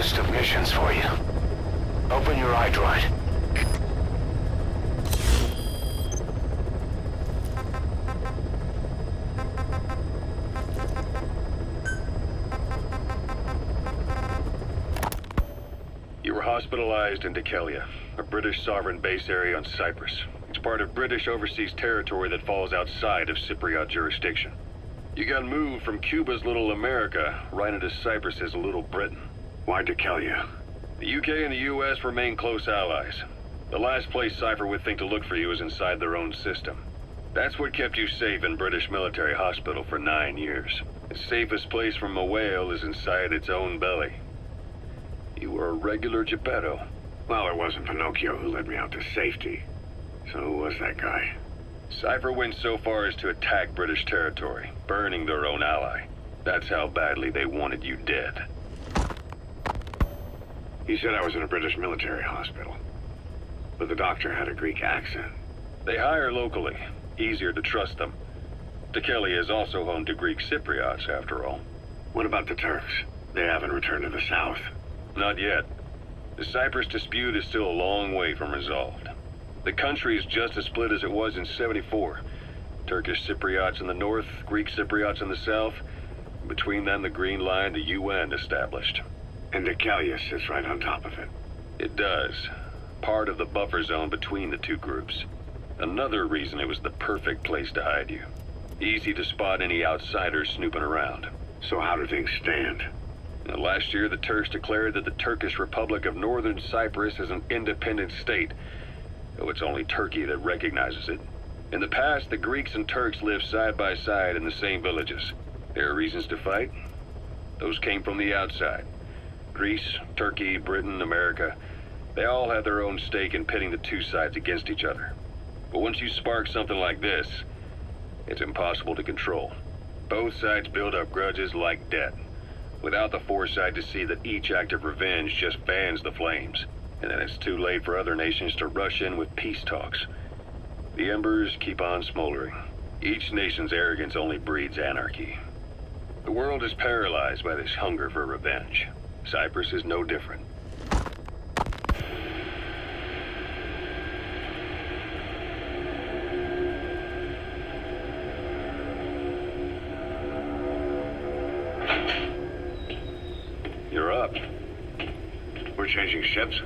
list of missions for you. Open your iDroid. You were hospitalized in Dekelia, a British sovereign base area on Cyprus. It's part of British overseas territory that falls outside of Cypriot jurisdiction. You got moved from Cuba's Little America right into Cyprus's Little Britain. Why Dekelia? The UK and the US remain close allies. The last place Cypher would think to look for you is inside their own system. That's what kept you safe in British military hospital for 9 years. The safest place from a whale is inside its own belly. You were a regular Geppetto. Well, it wasn't Pinocchio who led me out to safety. So who was that guy? Cypher went so far as to attack British territory, burning their own ally. That's how badly they wanted you dead. He said I was in a British military hospital. But the doctor had a Greek accent. They hire locally. Easier to trust them. Dekelia is also home to Greek Cypriots, after all. What about the Turks? They haven't returned to the south. Not yet. The Cyprus dispute is still a long way from resolved. The country is just as split as it was in '74. Turkish Cypriots in the north, Greek Cypriots in the south. Between them, the Green Line, the UN established. And Dekelia sits right on top of it. It does. Part of the buffer zone between the two groups. Another reason it was the perfect place to hide you. Easy to spot any outsiders snooping around. So how do things stand? Now, last year, the Turks declared that the Turkish Republic of Northern Cyprus is an independent state, though it's only Turkey that recognizes it. In the past, the Greeks and Turks lived side by side in the same villages. There are reasons to fight. Those came from the outside. Greece, Turkey, Britain, America, they all had their own stake in pitting the two sides against each other. But once you spark something like this, it's impossible to control. Both sides build up grudges like debt, without the foresight to see that each act of revenge just fans the flames. And then it's too late for other nations to rush in with peace talks. The embers keep on smoldering. Each nation's arrogance only breeds anarchy. The world is paralyzed by this hunger for revenge. Cyprus is no different. You're up. We're changing ships?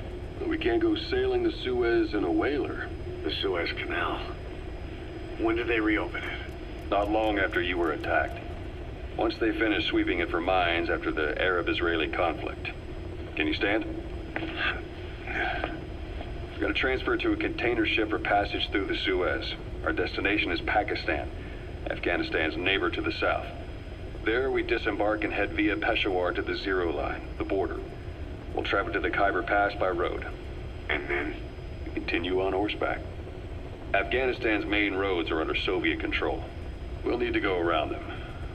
We can't go sailing the Suez in a whaler. The Suez Canal. When did they reopen it? Not long after you were attacked. Once they finished sweeping it for mines after the Arab-Israeli conflict. Can you stand? We've got to transfer to a container ship for passage through the Suez. Our destination is Pakistan, Afghanistan's neighbor to the south. There we disembark and head via Peshawar to the Zero Line, the border. We'll travel to the Khyber Pass by road. And then? We continue on horseback. Afghanistan's main roads are under Soviet control. We'll need to go around them.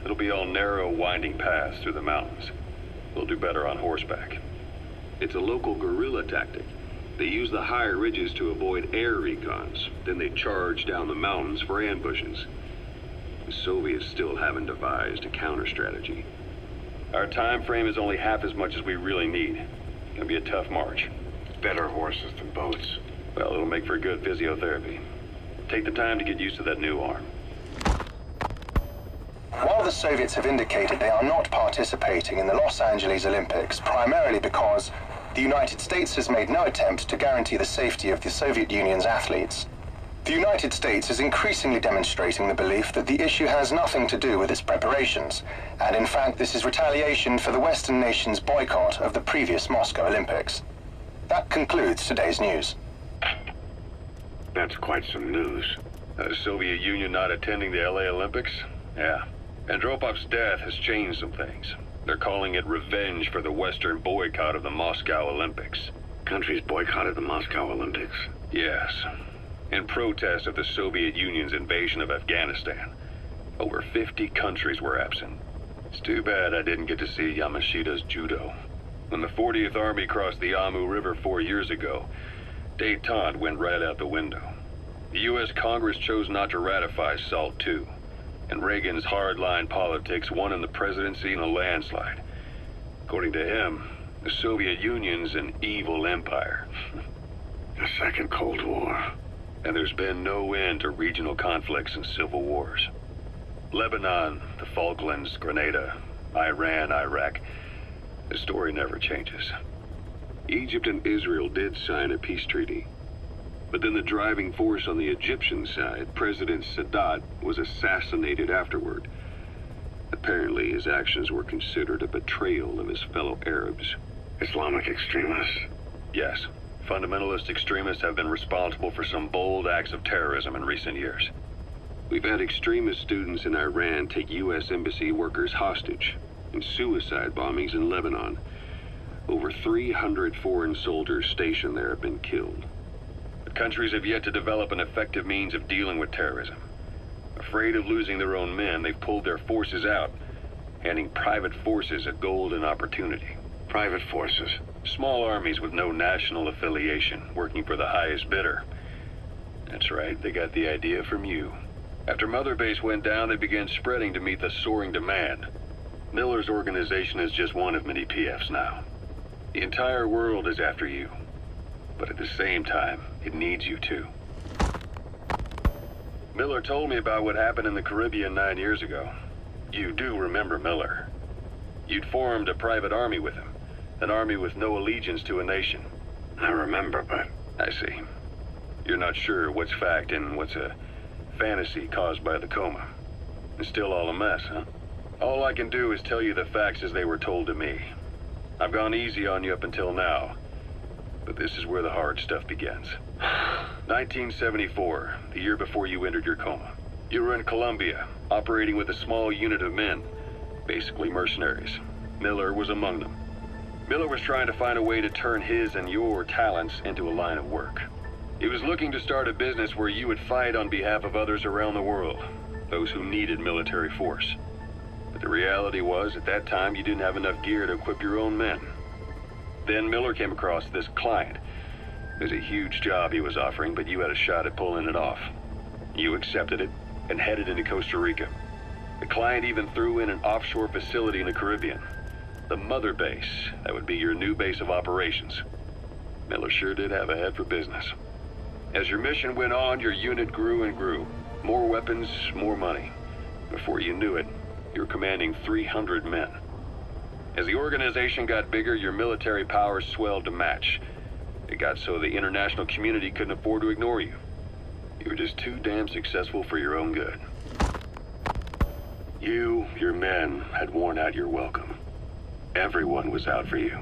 It'll be all narrow, winding paths through the mountains. We'll do better on horseback. It's a local guerrilla tactic. They use the higher ridges to avoid air recons. Then they charge down the mountains for ambushes. The Soviets still haven't devised a counter-strategy. Our time frame is only half as much as we really need. It'll be a tough march. Better horses than boats. Well, it'll make for good physiotherapy. Take the time to get used to that new arm. While the Soviets have indicated they are not participating in the Los Angeles Olympics, primarily because the United States has made no attempt to guarantee the safety of the Soviet Union's athletes, the United States is increasingly demonstrating the belief that the issue has nothing to do with its preparations, and in fact this is retaliation for the Western nations' boycott of the previous Moscow Olympics. That concludes today's news. That's quite some news. The Soviet Union not attending the LA Olympics? Yeah. Andropov's death has changed some things. They're calling it revenge for the Western boycott of the Moscow Olympics. Countries boycotted the Moscow Olympics? Yes. In protest of the Soviet Union's invasion of Afghanistan. Over 50 countries were absent. It's too bad I didn't get to see Yamashita's judo. When the 40th Army crossed the Amu River 4 years ago, détente went right out the window. The U.S. Congress chose not to ratify SALT II, and Reagan's hardline politics won him the presidency in a landslide. According to him, The Soviet Union's an evil empire. The Second Cold War. And there's been no end to regional conflicts and civil wars. Lebanon, the Falklands, Grenada, Iran, Iraq. The story never changes. Egypt and Israel did sign a peace treaty. But then the driving force on the Egyptian side, President Sadat, was assassinated afterward. Apparently, his actions were considered a betrayal of his fellow Arabs. Islamic extremists? Yes, fundamentalist extremists have been responsible for some bold acts of terrorism in recent years. We've had extremist students in Iran take U.S. embassy workers hostage, and suicide bombings in Lebanon. Over 300 foreign soldiers stationed there have been killed. The countries have yet to develop an effective means of dealing with terrorism. Afraid of losing their own men, they've pulled their forces out, handing private forces a golden opportunity. Private forces? Small armies with no national affiliation, working for the highest bidder. That's right, they got the idea from you. After Mother Base went down, they began spreading to meet the soaring demand. Miller's organization is just one of many PFs now. The entire world is after you. But at the same time, it needs you too. Miller told me about what happened in the Caribbean 9 years ago. You do remember Miller. You'd formed a private army with him. An army with no allegiance to a nation. I remember, but... I see. You're not sure what's fact and what's a fantasy caused by the coma. It's still all a mess, huh? All I can do is tell you the facts as they were told to me. I've gone easy on you up until now, but this is where the hard stuff begins. 1974, the year before you entered your coma. You were in Colombia, operating with a small unit of men, basically mercenaries. Miller was among them. Miller was trying to find a way to turn his and your talents into a line of work. He was looking to start a business where you would fight on behalf of others around the world, those who needed military force. But the reality was, at that time, you didn't have enough gear to equip your own men. Then Miller came across this client. It was a huge job he was offering, but you had a shot at pulling it off. You accepted it and headed into Costa Rica. The client even threw in an offshore facility in the Caribbean. The Mother Base, that would be your new base of operations. Miller sure did have a head for business. As your mission went on, your unit grew and grew. More weapons, more money. Before you knew it, you were commanding 300 men. As the organization got bigger, your military powers swelled to match. It got so the international community couldn't afford to ignore you. You were just too damn successful for your own good. You, your men, had worn out your welcome. Everyone was out for you.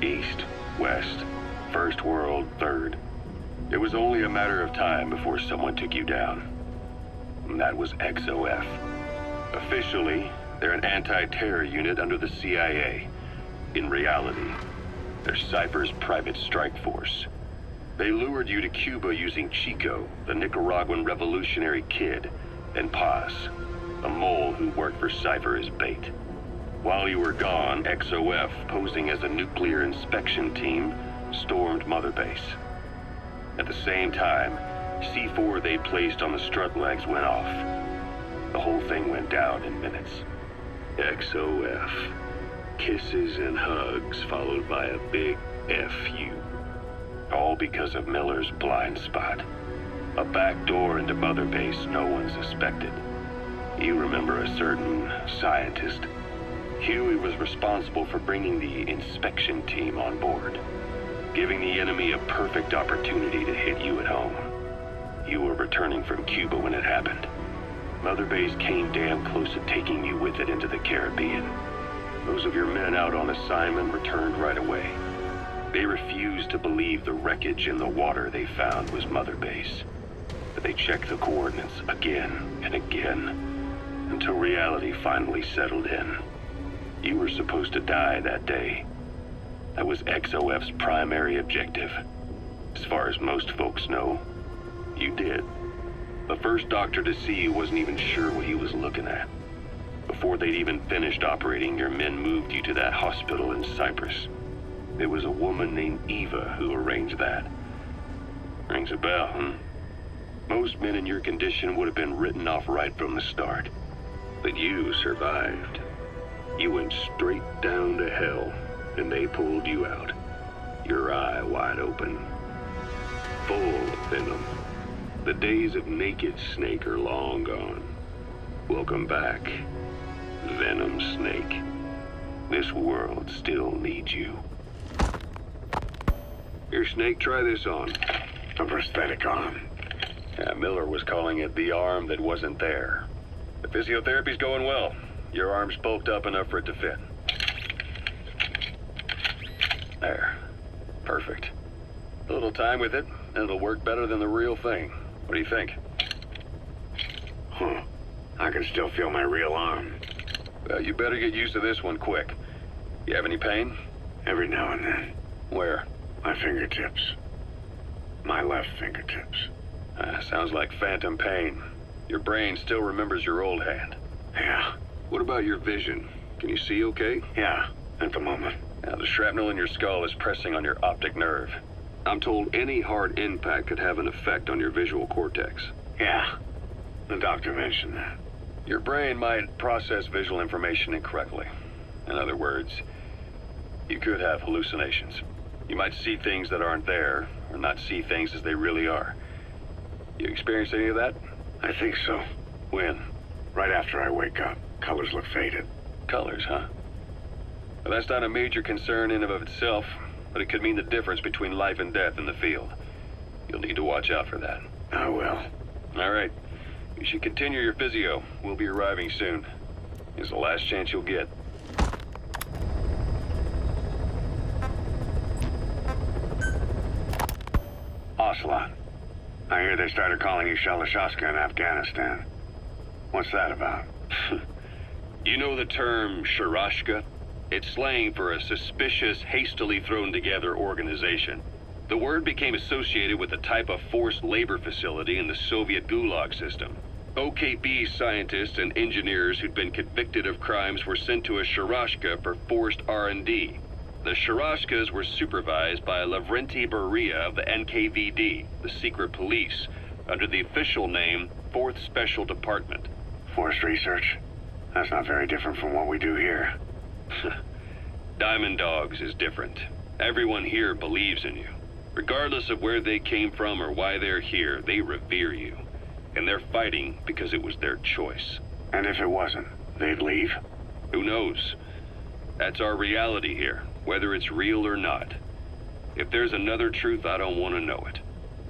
East, West, First World, Third. It was only a matter of time before someone took you down. And that was XOF. Officially, they're an anti-terror unit under the CIA. In reality, they're Cypher's private strike force. They lured you to Cuba using Chico, the Nicaraguan revolutionary kid, and Paz, a mole who worked for Cypher as bait. While you were gone, XOF, posing as a nuclear inspection team, stormed Mother Base. At the same time, C4 they placed on the strut legs went off. The whole thing went down in minutes. XOF. Kisses and hugs followed by a big FU. All because of Miller's blind spot. A back door into Mother Base no one suspected. You remember a certain scientist. Huey was responsible for bringing the inspection team on board, giving the enemy a perfect opportunity to hit you at home. You were returning from Cuba when it happened. Mother Base came damn close to taking you with it into the Caribbean. Those of your men out on assignment returned right away. They refused to believe the wreckage in the water they found was Mother Base. But they checked the coordinates again and again, until reality finally settled in. You were supposed to die that day. That was XOF's primary objective. As far as most folks know, you did. The first doctor to see you wasn't even sure what he was looking at. Before they'd even finished operating, your men moved you to that hospital in Cyprus. It was a woman named Eva who arranged that. Rings a bell, huh? Most men in your condition would have been written off right from the start. But you survived. You went straight down to hell, and they pulled you out. Your eye wide open. Full of venom. The days of naked Snake are long gone. Welcome back, Venom Snake. This world still needs you. Here, Snake, try this on. A prosthetic arm. Yeah, Miller was calling it the arm that wasn't there. The physiotherapy's going well. Your arm's bulked up enough for it to fit. There. Perfect. A little time with it, and it'll work better than the real thing. What do you think? Huh. I can still feel my real arm. Well, you better get used to this one quick. You have any pain? Every now and then. Where? My fingertips. My left fingertips. Sounds like phantom pain. Your brain still remembers your old hand. Yeah. What about your vision? Can you see okay? Yeah, at the moment. Now, the shrapnel in your skull is pressing on your optic nerve. I'm told any hard impact could have an effect on your visual cortex. Yeah. The doctor mentioned that. Your brain might process visual information incorrectly. In other words, you could have hallucinations. You might see things that aren't there, or not see things as they really are. You experienced any of that? I think so. When? Right after I wake up. Colors look faded. Colors, huh? Well, that's not a major concern in and of itself, but it could mean the difference between life and death in the field. You'll need to watch out for that. I will. All right. You should continue your physio. We'll be arriving soon. It's the last chance you'll get. Ocelot. I hear they started calling you Shalashaska in Afghanistan. What's that about? You know the term Sharashka? It's slang for a suspicious, hastily thrown together organization. The word became associated with a type of forced labor facility in the Soviet Gulag system. OKB scientists and engineers who'd been convicted of crimes were sent to a Sharashka for forced R&D. The Sharashkas were supervised by Lavrenti Beria of the NKVD, the secret police, under the official name 4th Special Department. Forced research? That's not very different from what we do here. Diamond Dogs is different. Everyone here believes in you. Regardless of where they came from or why they're here, they revere you. And they're fighting because it was their choice. And if it wasn't, they'd leave? Who knows? That's our reality here, whether it's real or not. If there's another truth, I don't want to know it.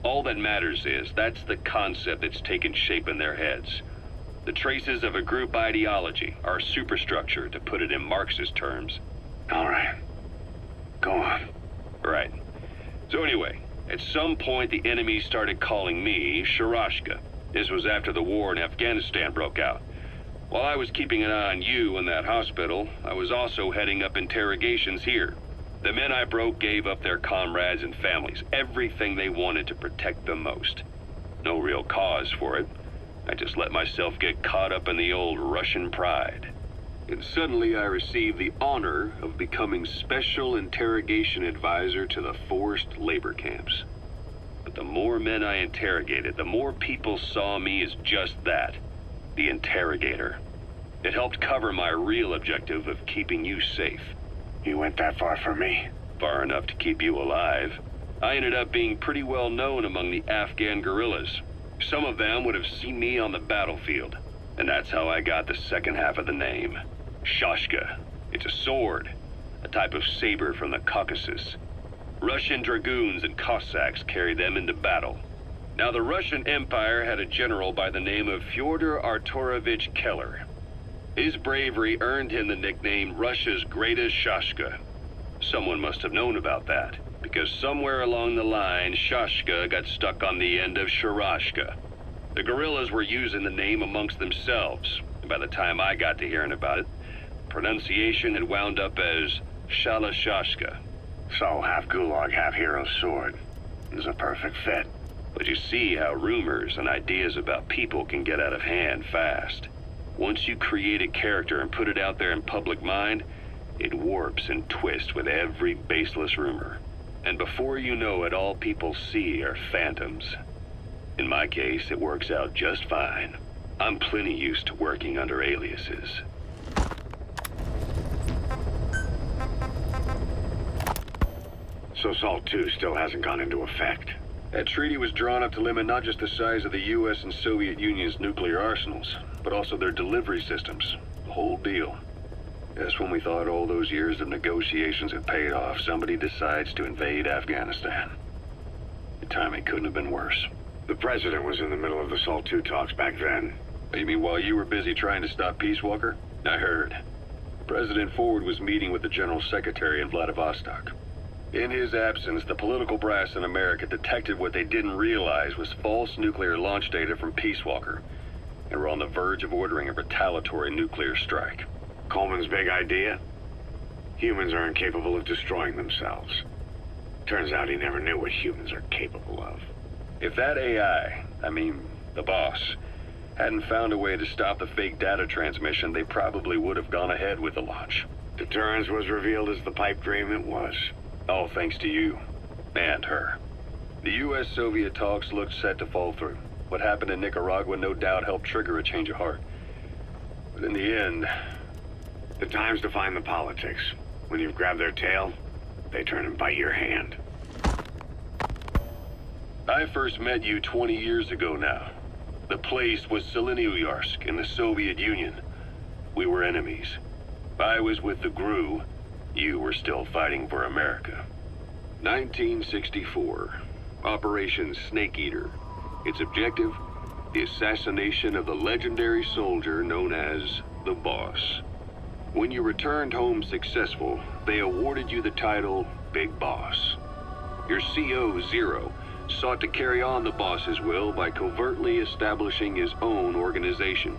All that matters is that's the concept that's taken shape in their heads. The traces of a group ideology, our superstructure, to put it in Marxist terms. All right. Go on. Right. So anyway, at some point the enemy started calling me Sharashka. This was after the war in Afghanistan broke out. While I was keeping an eye on you in that hospital, I was also heading up interrogations here. The men I broke gave up their comrades and families, everything they wanted to protect them most. No real cause for it. I just let myself get caught up in the old Russian pride. And suddenly I received the honor of becoming Special Interrogation Advisor to the forced labor camps. But the more men I interrogated, the more people saw me as just that, the interrogator. It helped cover my real objective of keeping you safe. You went that far for me? Far enough to keep you alive. I ended up being pretty well known among the Afghan guerrillas. Some of them would have seen me on the battlefield, and that's how I got the second half of the name. Shashka. It's a sword, a type of saber from the Caucasus. Russian dragoons and Cossacks carried them into battle. Now, the Russian Empire had a general by the name of Fyodor Arturovich Keller. His bravery earned him the nickname Russia's Greatest Shashka. Someone must have known about that, because somewhere along the line, Shashka got stuck on the end of Sharashka. The guerrillas were using the name amongst themselves, and by the time I got to hearing about it, pronunciation had wound up as Shalashashka. So, half Gulag, half Hero sword. Is a perfect fit. But you see how rumors and ideas about people can get out of hand fast. Once you create a character and put it out there in public mind, it warps and twists with every baseless rumor. And before you know it, all people see are phantoms. In my case, it works out just fine. I'm plenty used to working under aliases. So SALT II still hasn't gone into effect. That treaty was drawn up to limit not just the size of the U.S. and Soviet Union's nuclear arsenals, but also their delivery systems. The whole deal. Just when we thought all those years of negotiations had paid off, somebody decides to invade Afghanistan. The timing couldn't have been worse. The president was in the middle of the SALT II talks back then. You mean while you were busy trying to stop Peace Walker? I heard. President Ford was meeting with the General Secretary in Vladivostok. In his absence, the political brass in America detected what they didn't realize was false nuclear launch data from Peace Walker, and were on the verge of ordering a retaliatory nuclear strike. Coleman's big idea? Humans are incapable of destroying themselves. Turns out he never knew what humans are capable of. If that AI, the boss, hadn't found a way to stop the fake data transmission, they probably would have gone ahead with the launch. Deterrence was revealed as the pipe dream it was. All thanks to you. And her. The U.S.-Soviet talks looked set to fall through. What happened in Nicaragua no doubt helped trigger a change of heart. But in the end... The time's to find the politics. When you've grabbed their tail, they turn and bite your hand. I first met you 20 years ago now. The place was Selenouyarsk in the Soviet Union. We were enemies. I was with the GRU. You were still fighting for America. 1964. Operation Snake Eater. Its objective? The assassination of the legendary soldier known as the Boss. When you returned home successful, they awarded you the title Big Boss. Your CO, Zero, sought to carry on the boss's will by covertly establishing his own organization.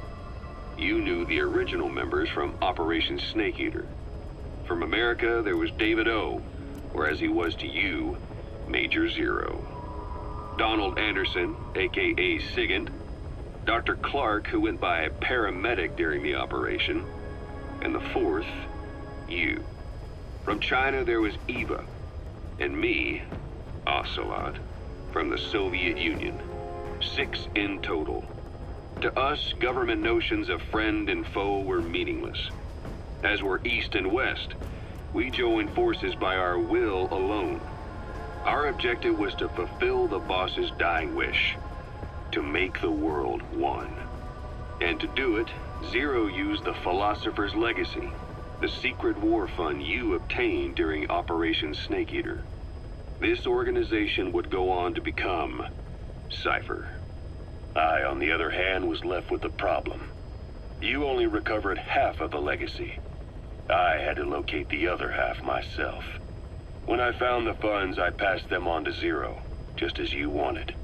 You knew the original members from Operation Snake Eater. From America, there was David O, or as he was to you, Major Zero. Donald Anderson, aka Sigint. Dr. Clark, who went by paramedic during the operation. And the fourth, you. From China, there was Eva. And me, Ocelot, from the Soviet Union. 6 in total. To us, government notions of friend and foe were meaningless. As were East and West, we joined forces by our will alone. Our objective was to fulfill the boss's dying wish, to make the world one. And to do it, Zero used the Philosopher's Legacy, the secret war fund you obtained during Operation Snake Eater. This organization would go on to become Cypher. I, on the other hand, was left with the problem. You only recovered half of the legacy. I had to locate the other half myself. When I found the funds, I passed them on to Zero, just as you wanted.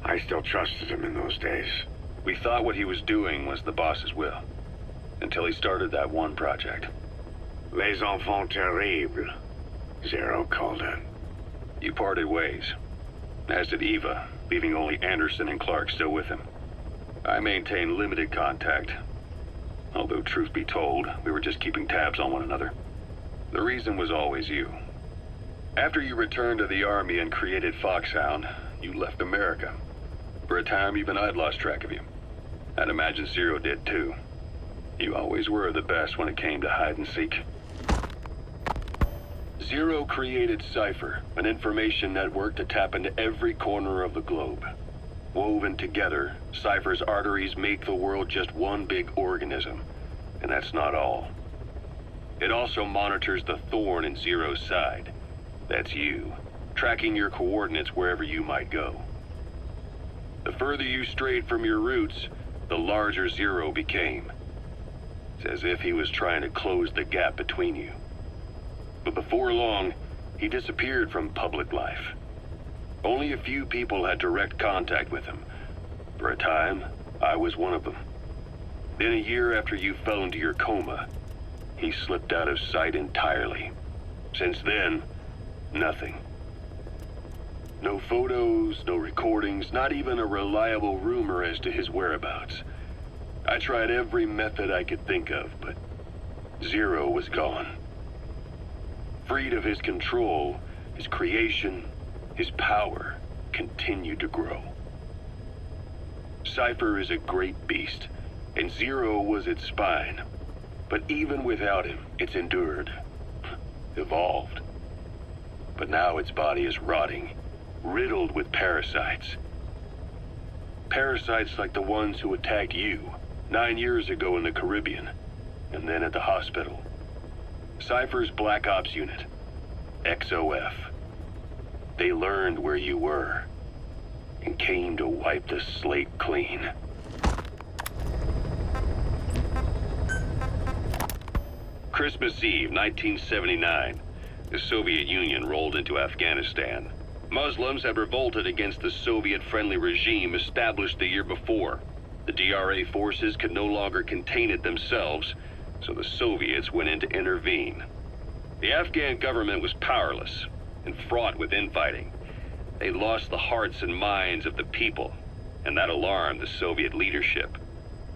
I still trusted him in those days. We thought what he was doing was the boss's will, until he started that one project. Les enfants terribles, Zero called it. You parted ways, as did Eva, leaving only Anderson and Clark still with him. I maintained limited contact, although truth be told, we were just keeping tabs on one another. The reason was always you. After you returned to the Army and created Foxhound, you left America. For a time, even I'd lost track of you. I'd imagine Zero did too. You always were the best when it came to hide and seek. Zero created Cypher, an information network to tap into every corner of the globe. Woven together, Cypher's arteries make the world just one big organism, and that's not all. It also monitors the thorn in Zero's side. That's you, tracking your coordinates wherever you might go. The further you strayed from your roots, the larger Zero became. It's as if he was trying to close the gap between you. But before long, he disappeared from public life. Only a few people had direct contact with him. For a time, I was one of them. Then a year after you fell into your coma, he slipped out of sight entirely. Since then, nothing. No photos, no recordings, not even a reliable rumor as to his whereabouts. I tried every method I could think of, but Zero was gone. Freed of his control, his creation, his power continued to grow. Cypher is a great beast, and Zero was its spine. But even without him, it's endured, evolved. But now its body is rotting, riddled with parasites. Parasites like the ones who attacked you 9 years ago in the Caribbean, and then at the hospital. Cypher's Black Ops Unit, XOF. They learned where you were, and came to wipe the slate clean. Christmas Eve, 1979. The Soviet Union rolled into Afghanistan. Muslims had revolted against the Soviet-friendly regime established the year before. The DRA forces could no longer contain it themselves, so the Soviets went in to intervene. The Afghan government was powerless and fraught with infighting. They lost the hearts and minds of the people, and that alarmed the Soviet leadership.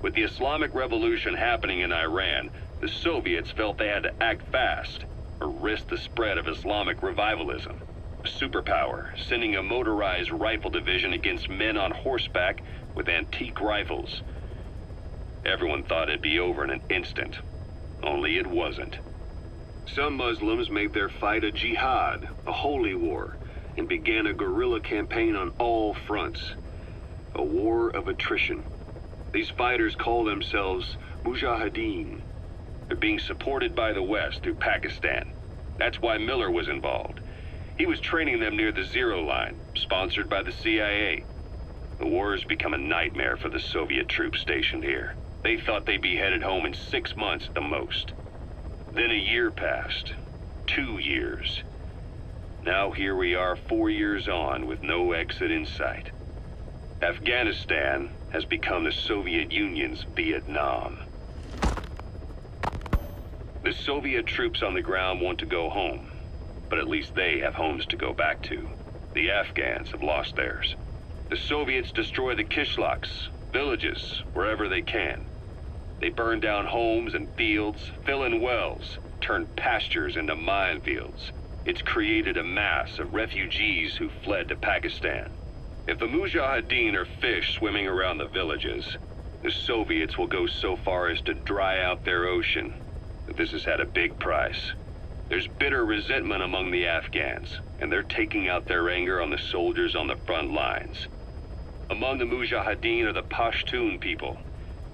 With the Islamic Revolution happening in Iran, the Soviets felt they had to act fast or risk the spread of Islamic revivalism. A superpower sending a motorized rifle division against men on horseback with antique rifles. Everyone thought it'd be over in an instant, only it wasn't. Some Muslims made their fight a jihad, a holy war, and began a guerrilla campaign on all fronts. A war of attrition. These fighters call themselves Mujahideen. They're being supported by the West through Pakistan. That's why Miller was involved. He was training them near the Zero Line, sponsored by the CIA. The war has become a nightmare for the Soviet troops stationed here. They thought they'd be headed home in 6 months at the most. Then a year passed. 2 years. Now here we are 4 years on with no exit in sight. Afghanistan has become the Soviet Union's Vietnam. The Soviet troops on the ground want to go home, but at least they have homes to go back to. The Afghans have lost theirs. The Soviets destroy the kishlaks, villages, wherever they can. They burn down homes and fields, fill in wells, turn pastures into minefields. It's created a mass of refugees who fled to Pakistan. If the Mujahideen are fish swimming around the villages, the Soviets will go so far as to dry out their ocean. But this has had a big price. There's bitter resentment among the Afghans, and they're taking out their anger on the soldiers on the front lines. Among the Mujahideen are the Pashtun people.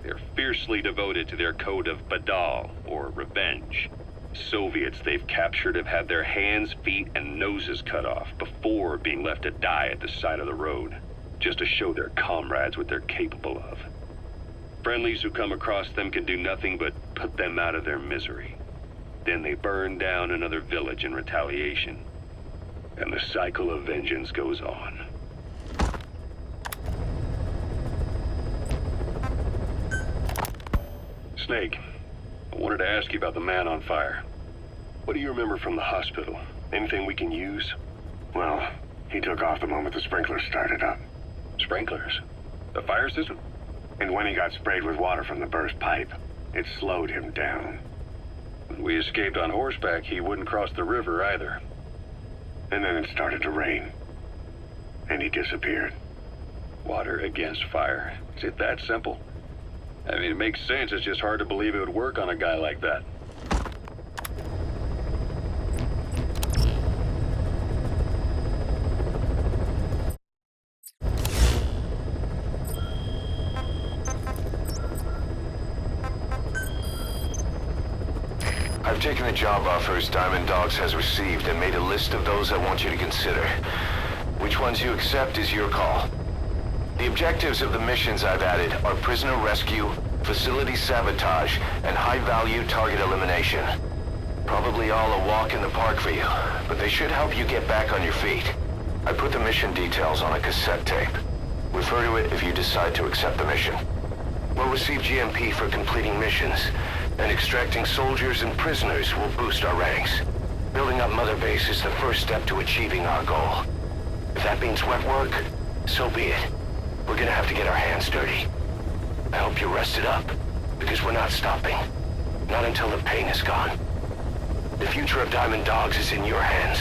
They're fiercely devoted to their code of Badal, or revenge. Soviets they've captured have had their hands, feet, and noses cut off before being left to die at the side of the road, just to show their comrades what they're capable of. Friendlies who come across them can do nothing but put them out of their misery. Then they burn down another village in retaliation. And the cycle of vengeance goes on. Snake, I wanted to ask you about the man on fire. What do you remember from the hospital? Anything we can use? Well, he took off the moment the sprinklers started up. Sprinklers? The fire system? And when he got sprayed with water from the burst pipe, it slowed him down. When we escaped on horseback, he wouldn't cross the river either. And then it started to rain. And he disappeared. Water against fire. Is it that simple? I mean, it makes sense. It's just hard to believe it would work on a guy like that. I've taken the job offers Diamond Dogs has received and made a list of those I want you to consider. Which ones you accept is your call. The objectives of the missions I've added are prisoner rescue, facility sabotage, and high-value target elimination. Probably all a walk in the park for you, but they should help you get back on your feet. I put the mission details on a cassette tape. Refer to it if you decide to accept the mission. We'll receive GMP for completing missions, and extracting soldiers and prisoners will boost our ranks. Building up Mother Base is the first step to achieving our goal. If that means wet work, so be it. We're gonna have to get our hands dirty. I hope you're rested up, because we're not stopping. Not until the pain is gone. The future of Diamond Dogs is in your hands.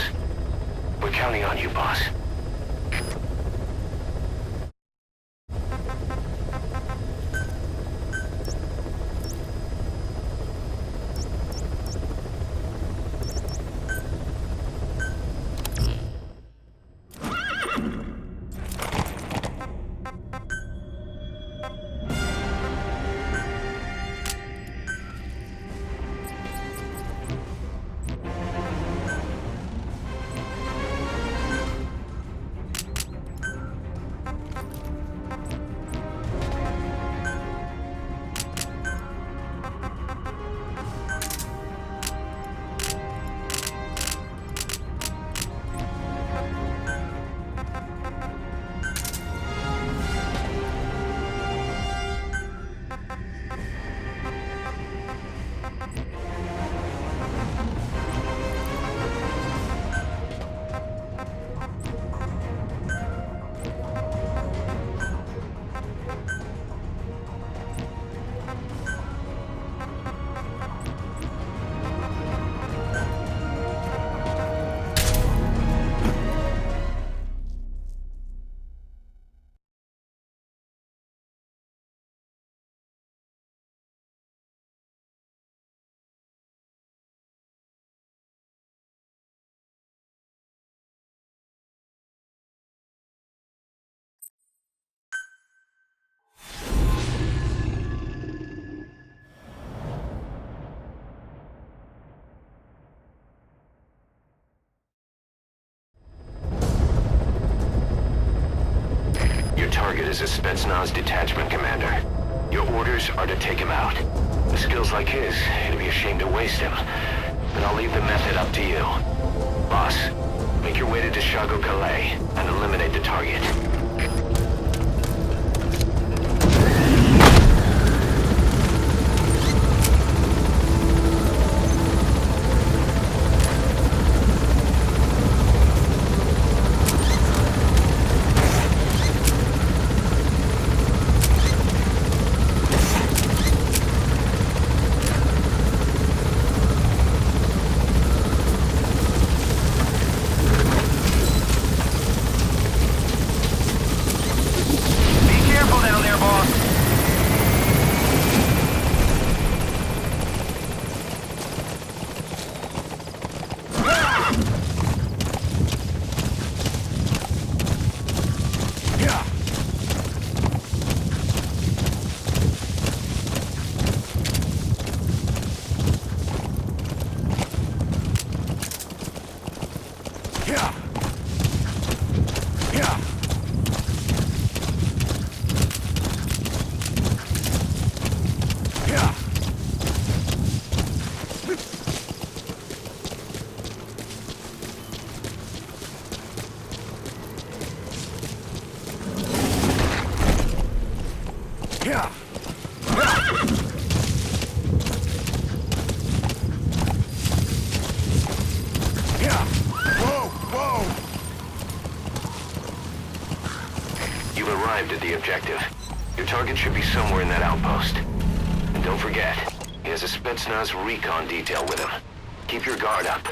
We're counting on you, boss. as a Spetsnaz detachment commander. Your orders are to take him out. With skills like his, it'd be a shame to waste him. But I'll leave the method up to you. Boss, make your way to Deshago Calais and eliminate the target. You've arrived at the objective. Your target should be somewhere in that outpost. And don't forget, he has a Spetsnaz recon detail with him. Keep your guard up.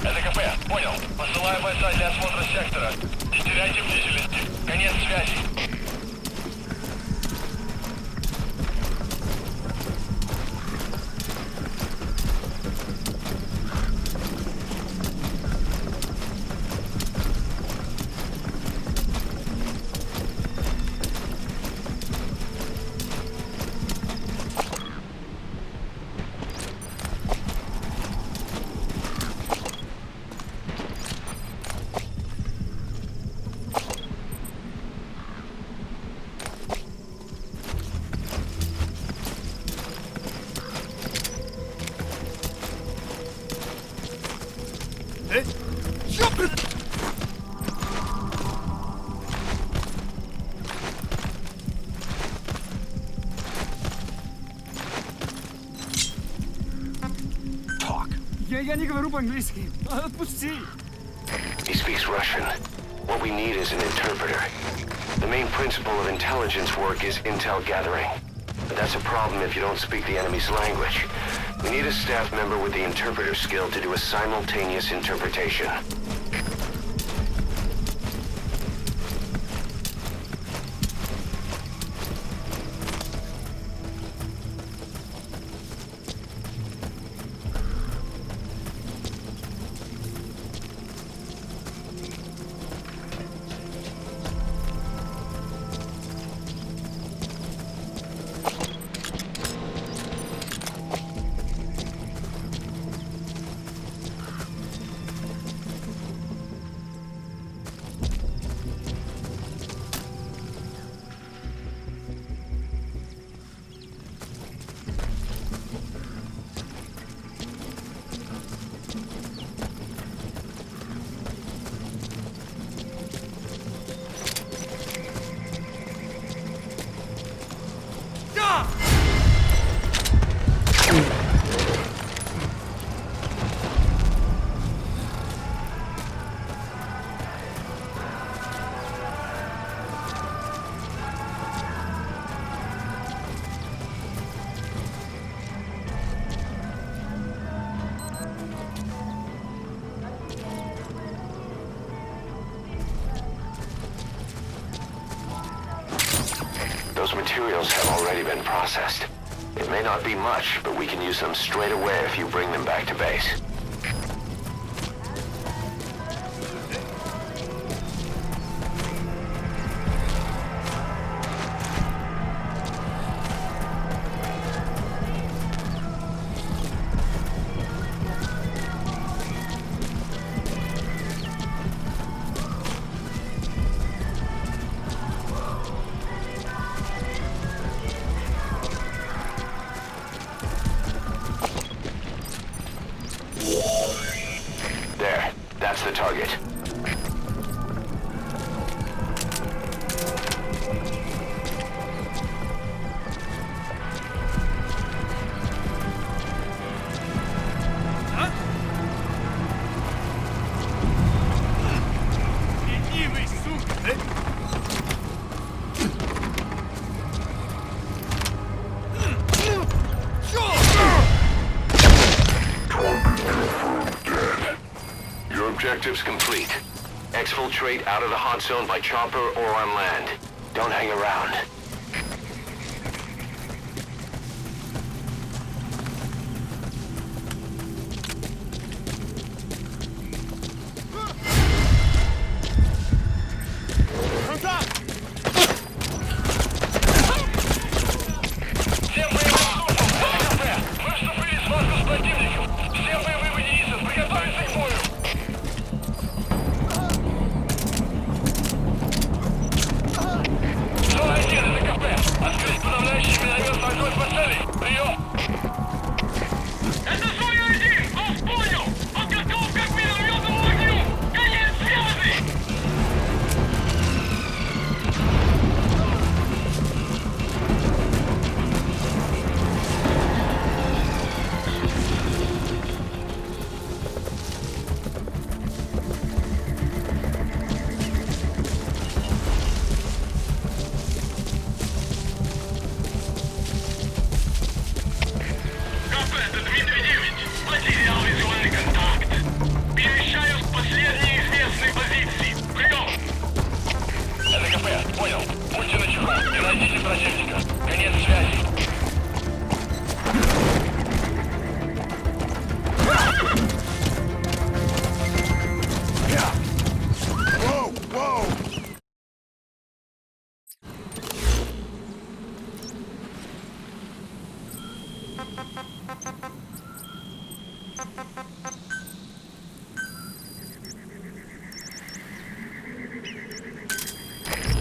Это КП, понял. Посылаю бойца для осмотра сектора. Не теряйте бдительности. Конец связи. Я не говорю по-английски. Отпусти. He speaks Russian. What we need is an interpreter. The main principle of intelligence work is intel gathering. But that's a problem if you don't speak the enemy's language. We need a staff member with the interpreter skill to do a simultaneous interpretation. Those materials have already been processed. It may not be much, but we can use them straight away if you bring them back to base. There, that's the target. Objectives complete. Exfiltrate out of the hot zone by chopper or on land. Don't hang around.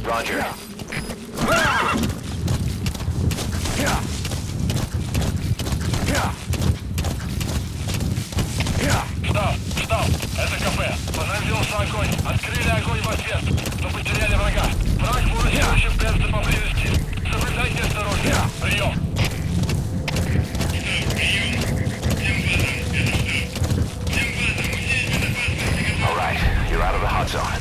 Roger. Стоп! Это КП. Понадеялся огонь. Открыли огонь в ответ. Но потеряли врага. Враг вооружен ПМЦ поблизости. Соблюдайте осторожно. Прием. All right, you're out of the hot zone.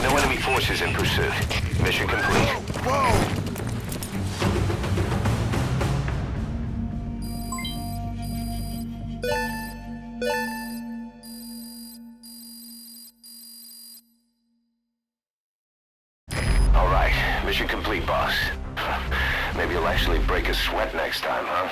No enemy forces in pursuit. Mission complete. Whoa! All right, mission complete, boss. Maybe you'll actually break a sweat next time, huh?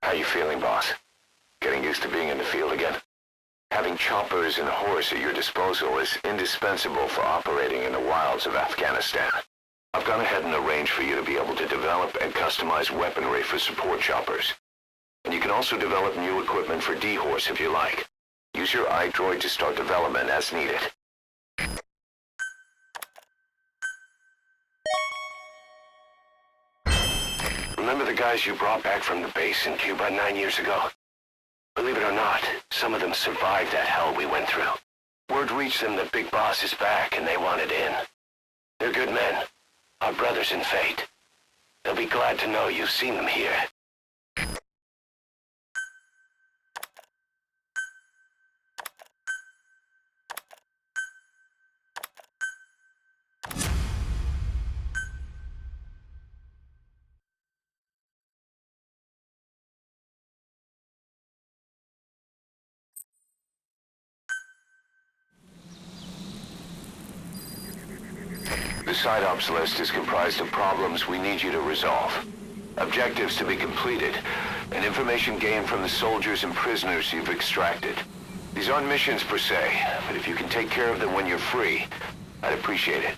How you feeling, boss? Getting used to being in the field again? Having choppers and a horse at your disposal is indispensable for operating in the wilds of Afghanistan. I've gone ahead and arranged for you to be able to develop and customize weaponry for support choppers. And you can also develop new equipment for D-Horse if you like. Use your iDroid to start development as needed. Remember the guys you brought back from the base in Cuba 9 years ago? Believe it or not, some of them survived that hell we went through. Word reached them that Big Boss is back and they wanted in. They're good men, our brothers in fate. They'll be glad to know you've seen them here. The side ops list is comprised of problems we need you to resolve, objectives to be completed, and information gained from the soldiers and prisoners you've extracted. These aren't missions per se, but if you can take care of them when you're free, I'd appreciate it.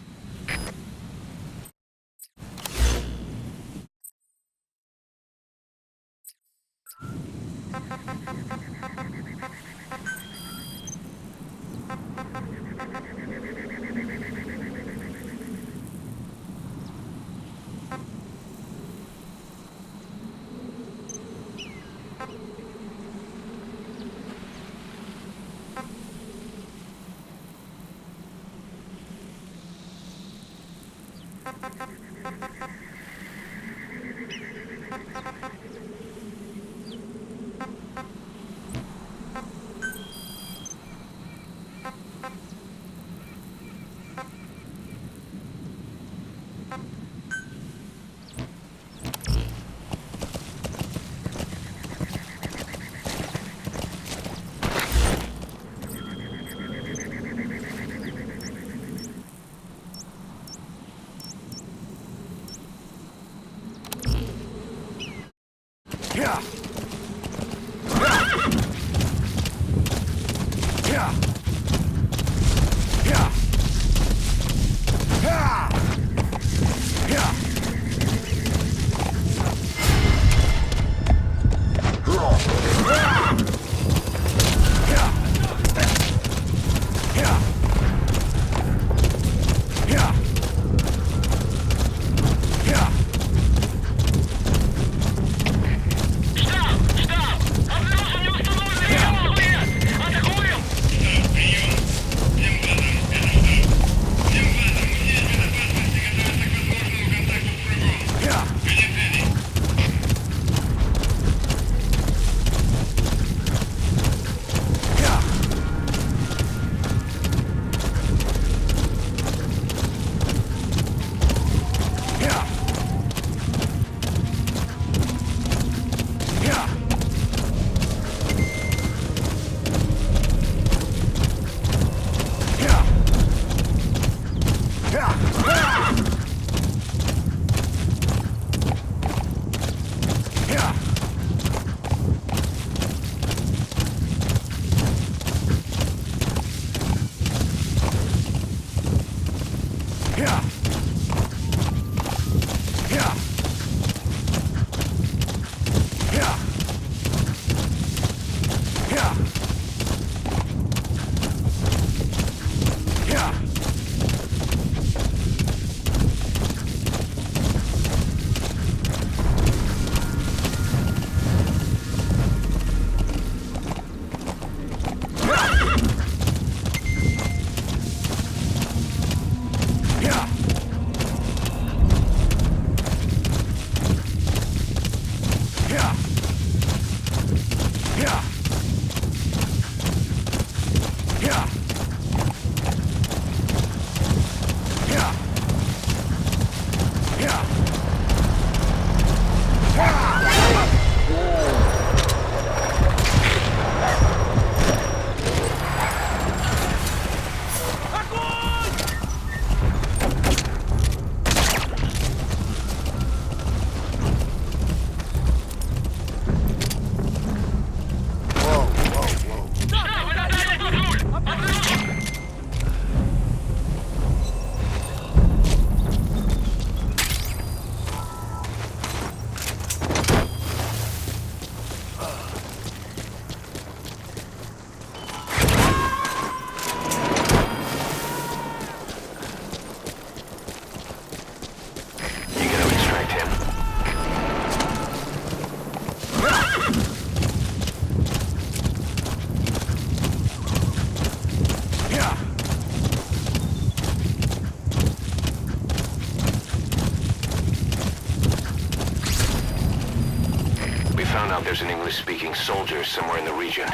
found out there's an English-speaking soldier somewhere in the region.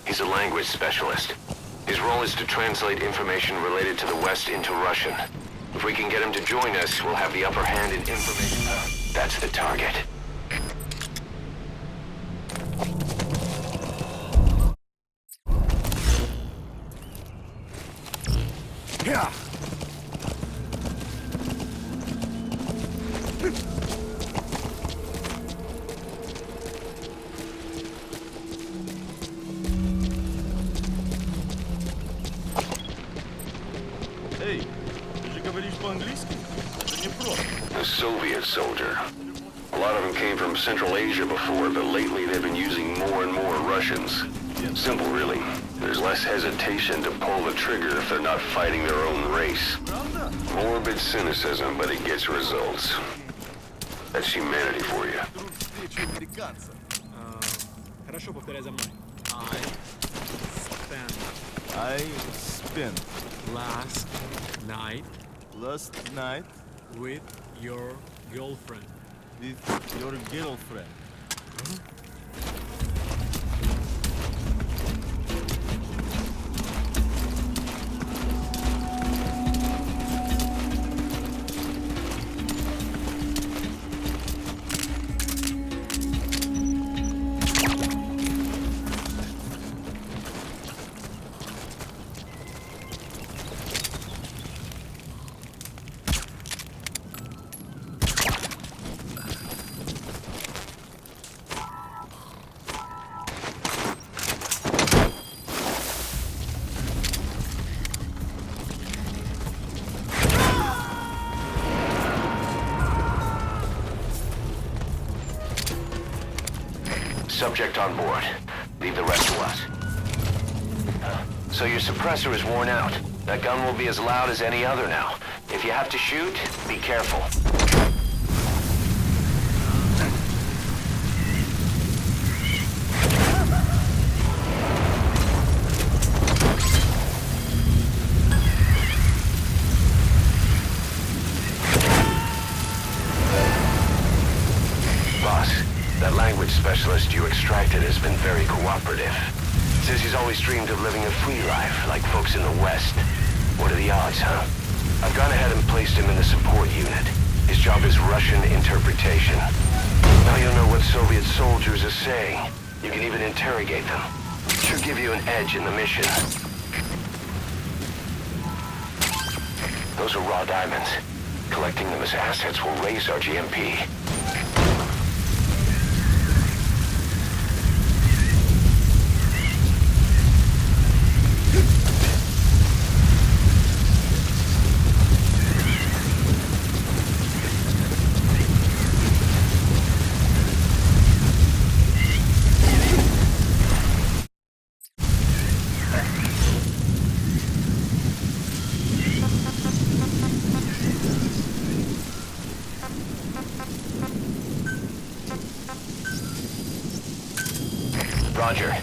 He's a language specialist. His role is to translate information related to the West into Russian. If we can get him to join us, we'll have the upper hand in information. That's the target. Yeah. Эй, ты же говоришь по-английски? Это не просто. A Soviet soldier. A lot of them came from Central Asia before, but lately they've been using more and more Russians. Simple, really. There's less hesitation to pull the trigger if they're not fighting their own race. Правда? Morbid cynicism, but it gets results. That's humanity for you. Вдруг встречу американца. Хорошо, повторяй за мной. I spent Last night last night with your girlfriend. with your girlfriend. Subject on board. Leave the rest to us. So your suppressor is worn out. That gun will be as loud as any other now. If you have to shoot, be careful. That language specialist you extracted has been very cooperative. Says he's always dreamed of living a free life, like folks in the West. What are the odds, huh? I've gone ahead and placed him in the support unit. His job is Russian interpretation. Now you'll know what Soviet soldiers are saying. You can even interrogate them. Should give you an edge in the mission. Those are raw diamonds. Collecting them as assets will raise our GMP. Roger.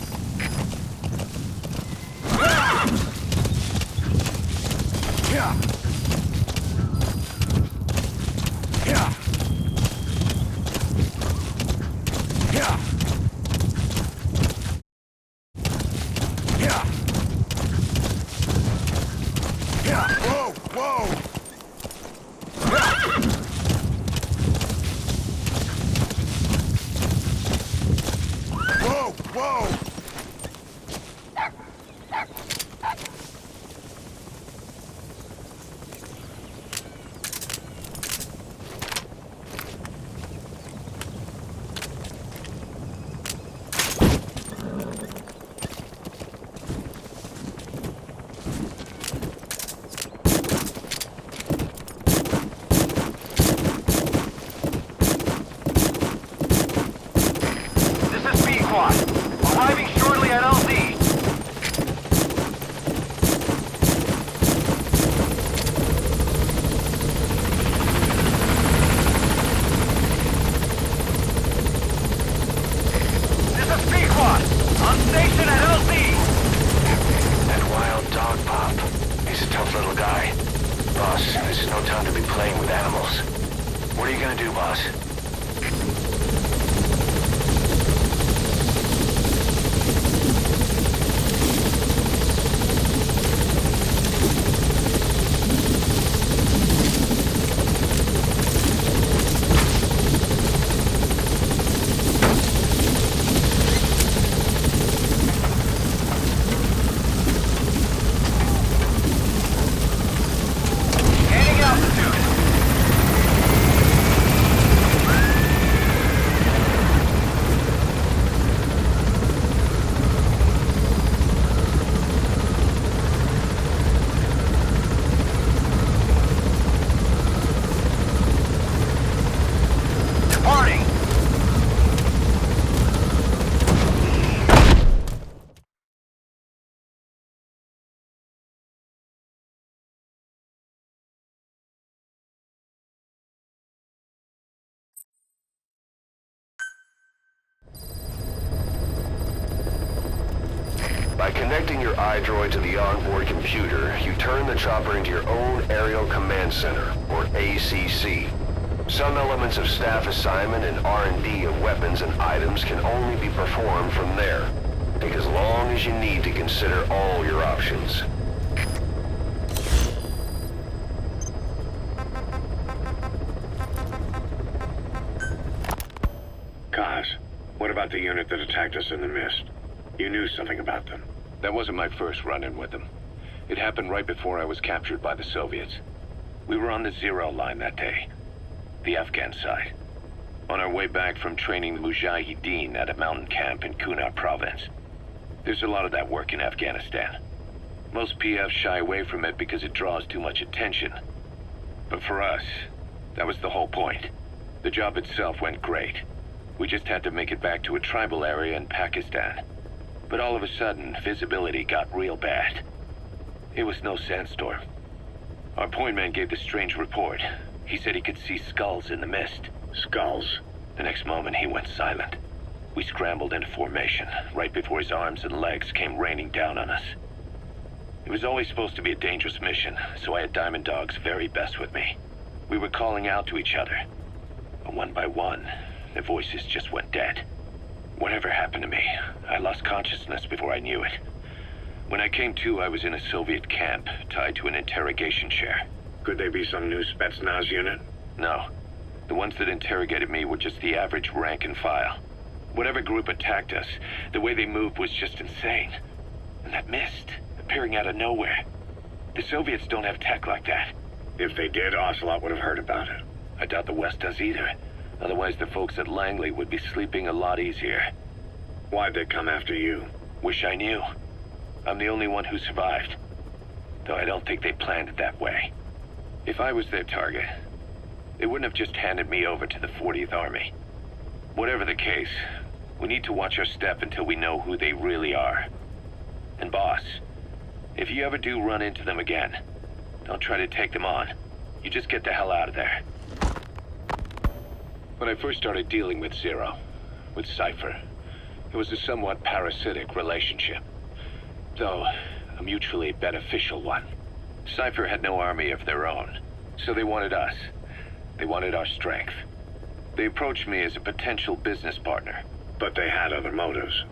Connecting your iDroid to the onboard computer, you turn the chopper into your own Aerial Command Center, or ACC. Some elements of staff assignment and R&D of weapons and items can only be performed from there. Take as long as you need to consider all your options. Kaz, what about the unit that attacked us in the mist? You knew something about them. That wasn't my first run-in with them. It happened right before I was captured by the Soviets. We were on the Zero line that day, the Afghan side, on our way back from training the Mujahideen at a mountain camp in Kunar province. There's a lot of that work in Afghanistan. Most PFs shy away from it because it draws too much attention. But for us, that was the whole point. The job itself went great. We just had to make it back to a tribal area in Pakistan. But all of a sudden, visibility got real bad. It was no sandstorm. Our point man gave this strange report. He said he could see skulls in the mist. Skulls? The next moment, he went silent. We scrambled into formation, right before his arms and legs came raining down on us. It was always supposed to be a dangerous mission, so I had Diamond Dog's very best with me. We were calling out to each other. But one by one, the voices just went dead. Whatever happened to me, I lost consciousness before I knew it. When I came to, I was in a Soviet camp, tied to an interrogation chair. Could they be some new Spetsnaz unit? No. The ones that interrogated me were just the average rank and file. Whatever group attacked us, the way they moved was just insane. And that mist, appearing out of nowhere. The Soviets don't have tech like that. If they did, Ocelot would have heard about it. I doubt the West does either. Otherwise, the folks at Langley would be sleeping a lot easier. Why'd they come after you? Wish I knew. I'm the only one who survived. Though I don't think they planned it that way. If I was their target, they wouldn't have just handed me over to the 40th Army. Whatever the case, we need to watch our step until we know who they really are. And boss, if you ever do run into them again, don't try to take them on. You just get the hell out of there. When I first started dealing with Zero, with Cypher, it was a somewhat parasitic relationship. Though, a mutually beneficial one. Cypher had no army of their own, so they wanted us. They wanted our strength. They approached me as a potential business partner. But they had other motives.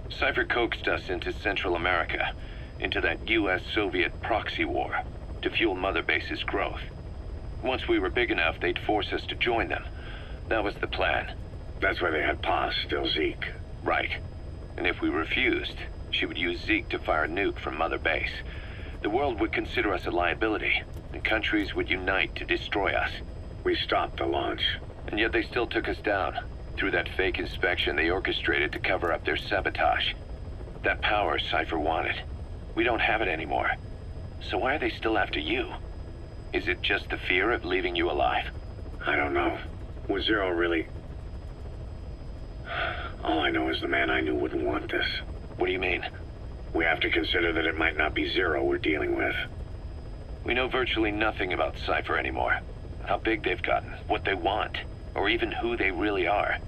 Cypher coaxed us into Central America, into that US-Soviet proxy war, to fuel Mother Base's growth. Once we were big enough, they'd force us to join them. That was the plan. That's why they had Paz, still Zeke. Right. And if we refused, she would use Zeke to fire a nuke from Mother Base. The world would consider us a liability, and countries would unite to destroy us. We stopped the launch. And yet they still took us down, through that fake inspection they orchestrated to cover up their sabotage. That power Cypher wanted. We don't have it anymore. So why are they still after you? Is it just the fear of leaving you alive? I don't know. Was Zero really... All I know is the man I knew wouldn't want this. What do you mean? We have to consider that it might not be Zero we're dealing with. We know virtually nothing about Cypher anymore. How big they've gotten, what they want, or even who they really are.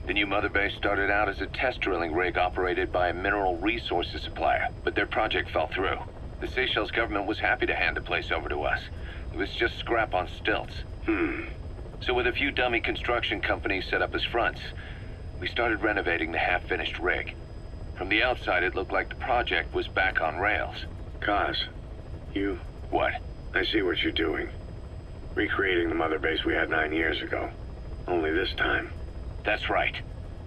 The new Mother Base started out as a test drilling rig operated by a mineral resources supplier, but their project fell through. The Seychelles government was happy to hand the place over to us. It was just scrap on stilts. So with a few dummy construction companies set up as fronts, we started renovating the half-finished rig. From the outside, it looked like the project was back on rails. Kaz, you... What? I see what you're doing. Recreating the Mother Base we had 9 years ago. Only this time. That's right.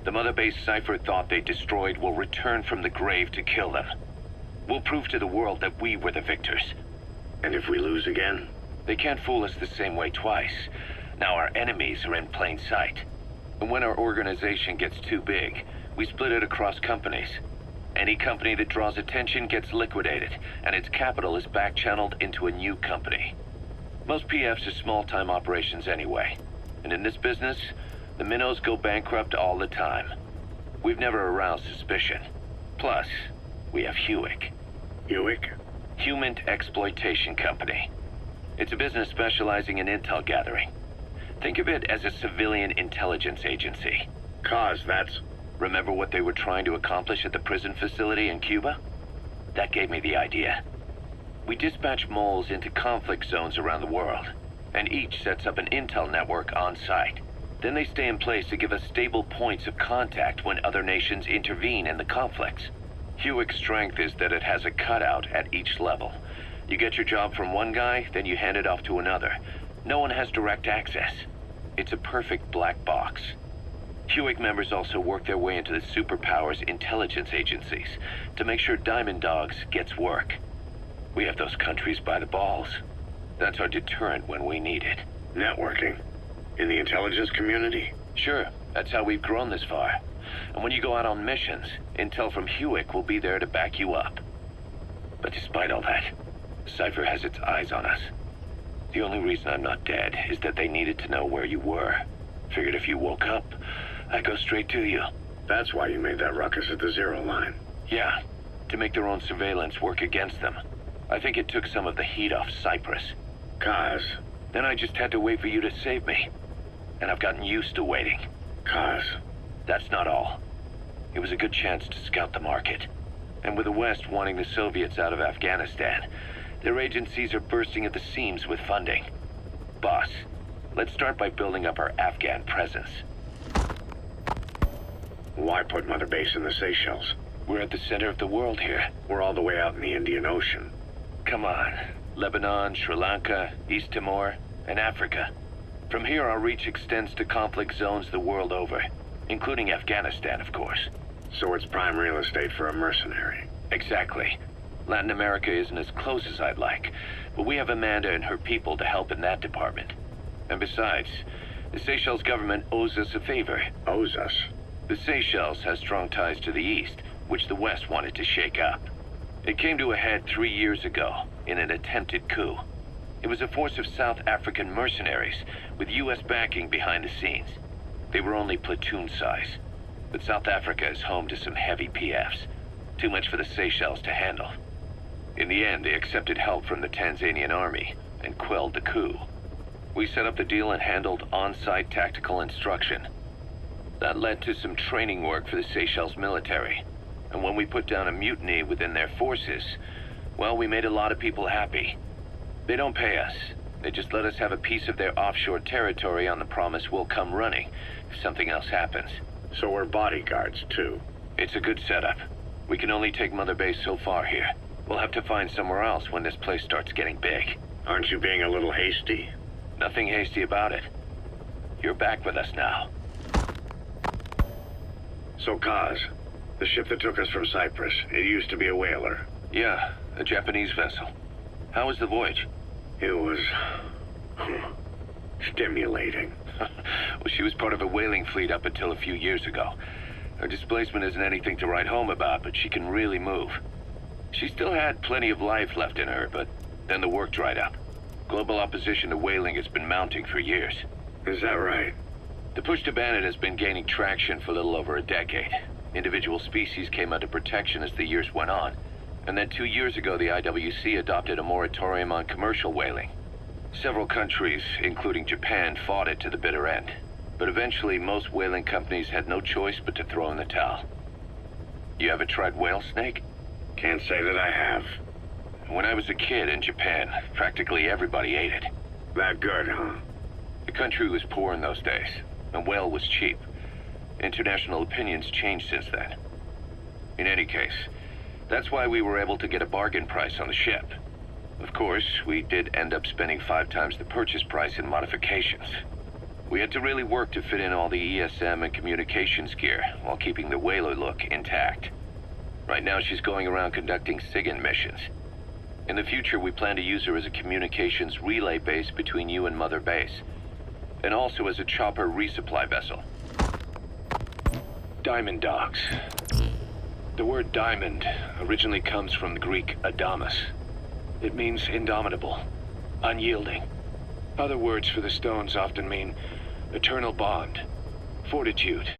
The Mother Base Cypher thought they destroyed will return from the grave to kill them. We'll prove to the world that we were the victors. And if we lose again? They can't fool us the same way twice. Now our enemies are in plain sight. And when our organization gets too big, we split it across companies. Any company that draws attention gets liquidated, and its capital is back-channeled into a new company. Most PFs are small-time operations anyway. And in this business, the minnows go bankrupt all the time. We've never aroused suspicion. Plus, we have Hewick. Hewick? Human Exploitation Company. It's a business specializing in intel gathering. Think of it as a civilian intelligence agency. Kaz, that's... Remember what they were trying to accomplish at the prison facility in Cuba? That gave me the idea. We dispatch moles into conflict zones around the world, and each sets up an intel network on site. Then they stay in place to give us stable points of contact when other nations intervene in the conflicts. Hewick's strength is that it has a cutout at each level. You get your job from one guy, then you hand it off to another. No one has direct access. It's a perfect black box. Hewick members also work their way into the superpowers intelligence agencies to make sure Diamond Dogs gets work. We have those countries by the balls. That's our deterrent when we need it. Networking? In the intelligence community? Sure, that's how we've grown this far. And when you go out on missions, intel from Hewick will be there to back you up. But despite all that, Cypher has its eyes on us. The only reason I'm not dead is that they needed to know where you were. Figured if you woke up, I'd go straight to you. That's why you made that ruckus at the Zero line. Yeah, to make their own surveillance work against them. I think it took some of the heat off Cyprus. Kaz. Then I just had to wait for you to save me. And I've gotten used to waiting. Kaz. That's not all. It was a good chance to scout the market. And with the West wanting the Soviets out of Afghanistan, their agencies are bursting at the seams with funding. Boss, let's start by building up our Afghan presence. Why put Mother Base in the Seychelles? We're at the center of the world here. We're all the way out in the Indian Ocean. Come on. Lebanon, Sri Lanka, East Timor, and Africa. From here, our reach extends to conflict zones the world over, including Afghanistan, of course. So it's prime real estate for a mercenary. Exactly. Latin America isn't as close as I'd like, but we have Amanda and her people to help in that department. And besides, the Seychelles government owes us a favor. Owes us? The Seychelles has strong ties to the east, which the West wanted to shake up. It came to a head 3 years ago in an attempted coup. It was a force of South African mercenaries with U.S. backing behind the scenes. They were only platoon size, but South Africa is home to some heavy PFs, too much for the Seychelles to handle. In the end, they accepted help from the Tanzanian army and quelled the coup. We set up the deal and handled on-site tactical instruction. That led to some training work for the Seychelles military. And when we put down a mutiny within their forces, well, we made a lot of people happy. They don't pay us. They just let us have a piece of their offshore territory on the promise we'll come running if something else happens. So we're bodyguards, too. It's a good setup. We can only take Mother Base so far here. We'll have to find somewhere else when this place starts getting big. Aren't you being a little hasty? Nothing hasty about it. You're back with us now. So, Kaz, the ship that took us from Cyprus, it used to be a whaler. Yeah, a Japanese vessel. How was the voyage? It was... stimulating. Well, she was part of a whaling fleet up until a few years ago. Her displacement isn't anything to write home about, but she can really move. She still had plenty of life left in her, but then the work dried up. Global opposition to whaling has been mounting for years. Is that right? The push to ban it has been gaining traction for a little over a decade. Individual species came under protection as the years went on. And then 2 years ago, the IWC adopted a moratorium on commercial whaling. Several countries, including Japan, fought it to the bitter end. But eventually, most whaling companies had no choice but to throw in the towel. You ever tried whale snake? Can't say that I have. When I was a kid in Japan, practically everybody ate it. That good, huh? The country was poor in those days, and whale was cheap. International opinions changed since then. In any case, that's why we were able to get a bargain price on the ship. Of course, we did end up spending 5 times the purchase price in modifications. We had to really work to fit in all the ESM and communications gear while keeping the whaler look intact. Right now, she's going around conducting SIGINT missions. In the future, we plan to use her as a communications relay base between you and Mother Base, and also as a chopper resupply vessel. Diamond Dogs. The word diamond originally comes from the Greek adamas. It means indomitable, unyielding. Other words for the stones often mean eternal bond, fortitude,